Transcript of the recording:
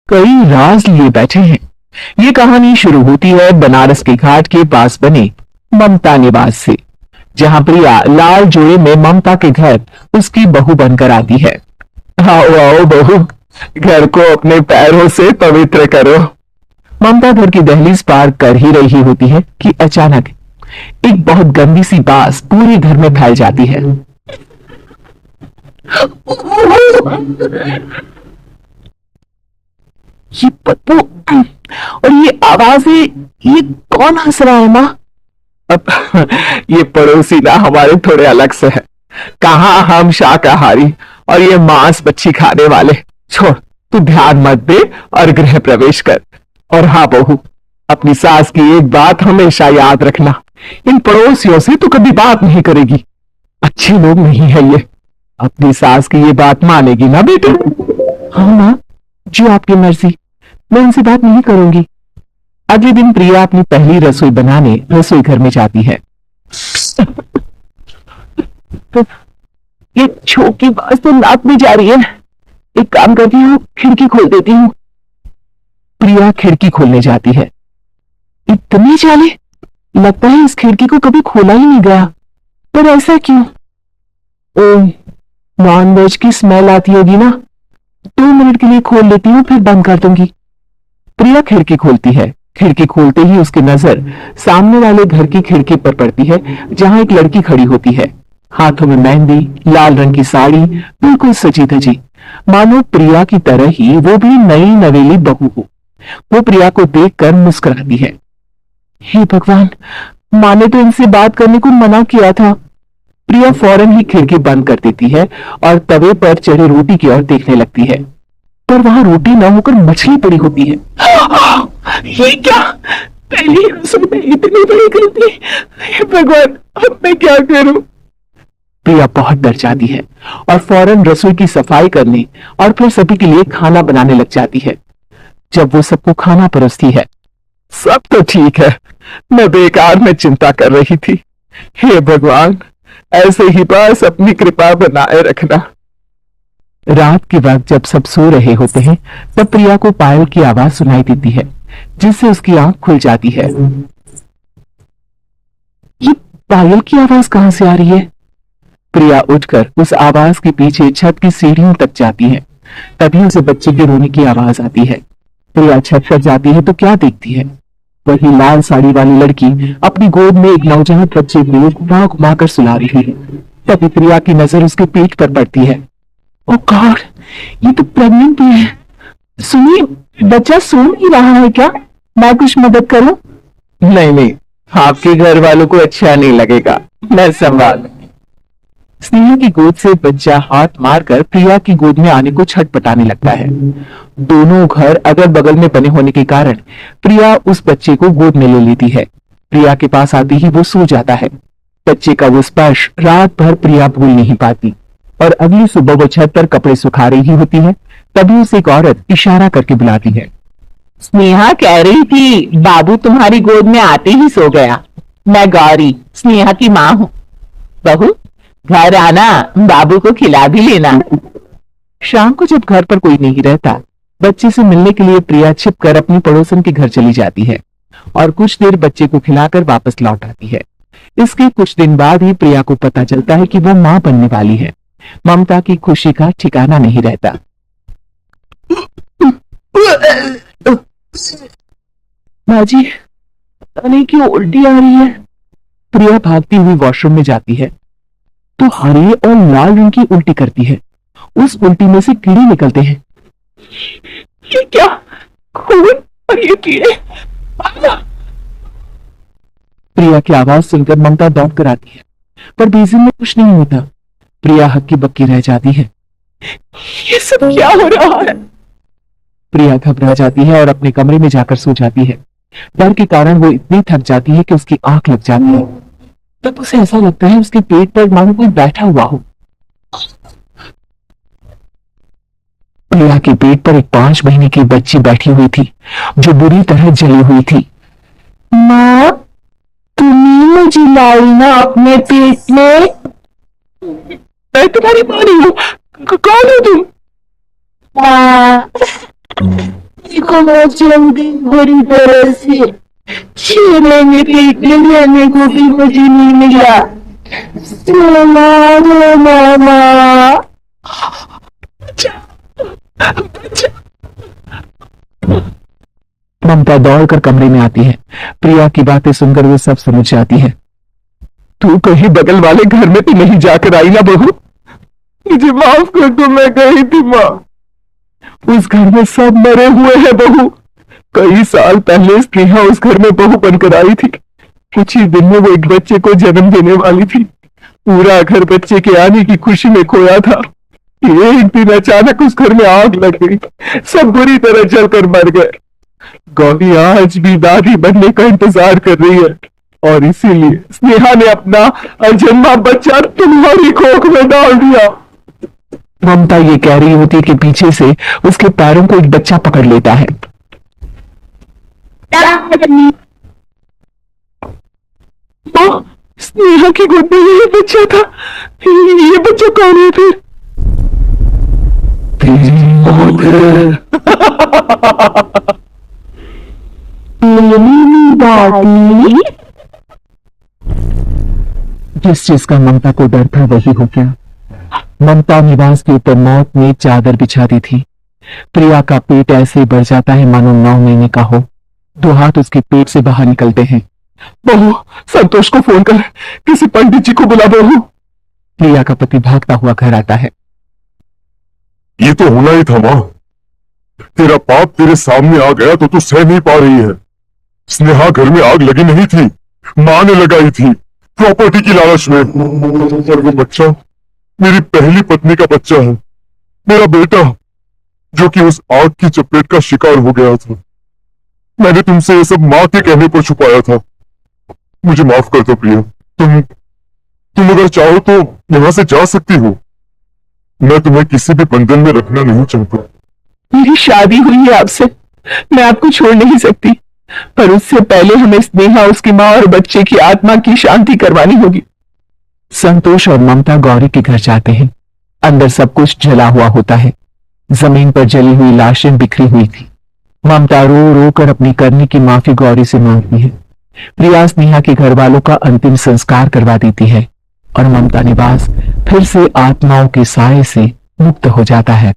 कई राज लिए बैठे हैं। ये कहानी शुरू होती है बनारस के घाट के पास बने ममता निवास से, जहां प्रिया लाल जोड़े में ममता के घर उसकी बहू बनकर आती है। आओ आओ बहू, घर को अपने पैरों से पवित्र करो। ममता घर की दहलीज पार कर ही रही होती है कि अचानक एक बहुत गंदी सी बास पूरे घर में फैल जाती है। ये बदबू और ये आवाजें, ये कौन हंस रहा है माँ? अब ये पड़ोसी ना हमारे थोड़े अलग से है। कहाँ हम शाकाहारी और ये मांस मच्छी खाने वाले। छोड़, तू ध्यान मत दे और गृह प्रवेश कर। और हाँ बहू, अपनी सास की एक बात हमेशा याद रखना, इन पड़ोसियों से तू कभी बात नहीं करेगी। अच्छे लोग नहीं है ये। अपनी सास की ये बात मानेगी ना बेटे? हाँ माँ, जो आपकी मर्जी, मैं उनसे बात नहीं करूंगी। अगले दिन प्रिया अपनी पहली रसोई बनाने रसोई घर में जाती है। ये छोक की बात तो नाक में जा रही है। एक काम करती हूँ, खिड़की खोल देती हूँ। प्रिया खिड़की खोलने जाती है। इतनी चाले, लगता है इस खिड़की को कभी खोला ही नहीं गया। पर ऐसा क्यों? ओ, नॉनवेज की स्मेल आती होगी ना। 2 मिनट के लिए खोल लेती हूँ, फिर बंद कर दूंगी। प्रिया खिड़की खोलती है। खिड़की खोलते ही उसकी नजर सामने वाले घर की खिड़की पर पड़ती है, जहां एक लड़की खड़ी होती है, हाथों में मेहंदी, लाल रंग की साड़ी, बिल्कुल सजी धजी, मानो प्रिया की तरह ही वो भी नई नवेली बहू हो। वो प्रिया को देखकर मुस्कुराती है। हे भगवान, माँ ने तो इनसे बात करने को मना किया था। प्रिया फौरन ही खिड़की बंद कर देती है और तवे पर चढ़े रोटी की ओर देखने लगती है, पर वहां रोटी न होकर मछली पड़ी होती है। ये क्या? पहली रसोई में इतनी बड़ी गलती! हे भगवान, अब मैं क्या करूं? प्रिया बहुत डर जाती है और फौरन रसोई की सफाई करने और फिर सभी के लिए खाना बनाने लग जाती है। जब वो सबको खाना परोसती है, सब तो ठीक है, मैं बेकार में चिंता कर रही थी। हे भगवान, ऐसे ही बस अपनी कृपा बनाए रखना। रात के वक्त जब सब सो रहे होते हैं, तब प्रिया को पायल की आवाज सुनाई देती है, जिससे उसकी आंख खुल जाती है। ये पायल की आवाज कहां से आ रही है? प्रिया उठकर उस आवाज के पीछे छत की सीढ़ियों तक जाती है। तभी उसे बच्चे के रोने की आवाज आती है। प्रिया छत पर जाती है तो क्या देखती है? वही लाल साड़ी वाली लड़की अपनी गोद में एक नवजात बच्चे को घुमा घुमा कर सुला रही है। तभी प्रिया की नजर उसके पेट पर पड़ती है। ओ गॉड, ये तो प्रेग्नेंट भी है। सुनिए, बच्चा सो नहीं रहा है क्या? मैं कुछ मदद करूं? नहीं नहीं, आपके घर वालों को अच्छा नहीं लगेगा, मैं संभाल। स्नेहा की गोद से बच्चा हाथ मारकर प्रिया की गोद में आने को छटपटाने लगता है। दोनों घर अगल बगल में बने होने के कारण प्रिया उस बच्चे को गोद में ले लेती है। प्रिया के पास आते ही वो सो जाता है। बच्चे का वो स्पर्श रात भर प्रिया भूल नहीं पाती और अगली सुबह वो छत पर कपड़े सुखा रही होती है, तभी उसे एक औरत इशारा करके बुलाती है। स्नेहा कह रही थी बाबू तुम्हारी गोद में आते ही सो गया। मैं गौरी, स्नेहा की माँ हूँ। बहू, घर आना, बाबू को खिला भी लेना। शाम को जब घर पर कोई नहीं रहता, बच्चे से मिलने के लिए प्रिया छिपकर अपनी पड़ोसन के घर चली जाती है और कुछ देर बच्चे को खिलाकर वापस लौट आती है। इसके कुछ दिन बाद ही प्रिया को पता चलता है कि वो मां बनने वाली है। ममता की खुशी का ठिकाना नहीं रहता। बाजी, पता नहीं क्यों उल्टी आ रही है। प्रिया भागती हुई वॉशरूम में जाती है तो हरे और लाल रंग की उल्टी करती है। उस उल्टी में से कीड़े निकलते हैं। ये क्या? खून और ये कीड़े! प्रिया की आवाज सुनकर ममता दौड़ कर आती है, पर बेसिन में कुछ नहीं होता। प्रिया हक्की बक्की रह जाती है। ये सब क्या हो रहा है? प्रिया घबरा जाती है और अपने कमरे में जाकर सो जाती है। डर के कारण वो इतनी थक जाती है कि उसकी आंख लग जाती है। तब उसे ऐसा लगता है उसके पेट पर मानो कोई बैठा हुआ हो। प्रिया के पेट पर एक 5 महीने की बच्ची बैठी हुई थी, जो बुरी तरह जली हुई थी। माँ, तुम्हें मुझे लाई ना अपने पेट में? मैं तुम्हारी माँ नहीं हूँ। कौन हो तुम? माँ, को मैं चंगी बुरी तरह से 6 महीने पेट में रहने को भी मुझे नहीं मिला। मामा मामा ममता दौड़कर कमरे में आती है। प्रिया की बातें सुनकर वो सब समझ जाती है। तू कहीं बगल वाले घर में तो नहीं जाकर आई ना बहू? मुझे माफ कर दो, मैं गई थी माँ। उस घर में सब मरे हुए हैं बहू। कई साल पहले स्नेहा उस घर में बहू बनकर आई थी। कुछ ही दिन में वो एक बच्चे को जन्म देने वाली थी। पूरा घर बच्चे के आने की खुशी में खोया था। एक दिन अचानक उस घर में आग लग गई, सब बुरी तरह जलकर मर गए। गौरी आज भी दादी बनने का इंतजार कर रही है और इसीलिए स्नेहा ने अपना अजन्मा बच्चा तुम्हारी कोख में डाल दिया। ममता ये कह रही होती है कि पीछे से उसके पैरों को एक बच्चा पकड़ लेता है। स्नेहा की गोद में ये बच्चा था। ये बच्चा कौन है फिर? दादी। जिस चीज का ममता को डर था वही हो गया। ममता निवास के ऊपर मौत में चादर बिछा दी थी। प्रिया का पेट ऐसे बढ़ जाता है मानो 9 महीने का हो। 2 हाथ उसके पेट से बाहर निकलते हैं। बहू, संतोष को फोन कर, किसी पंडित जी को बुला बहू। प्रिया का पति भागता हुआ घर आता है। ये तो होना ही था मां। तेरा पाप तेरे सामने आ गया तो तू सह नहीं पा रही है। स्नेहा घर में आग लगी नहीं थी, मां ने लगाई थी प्रॉपर्टी की लालच में। और वो बच्चा मेरी पहली पत्नी का बच्चा है, मेरा बेटा, जो कि उस आग की चपेट का शिकार हो गया था। मैंने तुमसे ये सब मां के कहने पर छुपाया था। मुझे माफ कर दो प्रिया। तुम अगर चाहो तो यहां से जा सकती हो। मैं तुम्हें किसी भी बंधन में रखना नहीं चाहता। मेरी शादी हुई है आपसे, मैं आपको छोड़ नहीं सकती, पर उससे पहले हमें स्नेहा, उसकी मां और बच्चे की आत्मा की शांति करवानी होगी। संतोष और ममता गौरी के घर जाते हैं। अंदर सब कुछ जला हुआ होता है। जमीन पर जली हुई लाशें बिखरी हुई थी। ममता रो रो कर अपनी करनी की माफी गौरी से मांगती है। प्रिया स्नेहा के घर वालों का अंतिम संस्कार करवा देती है और ममता निवास फिर से आत्माओं के साए से मुक्त हो जाता है।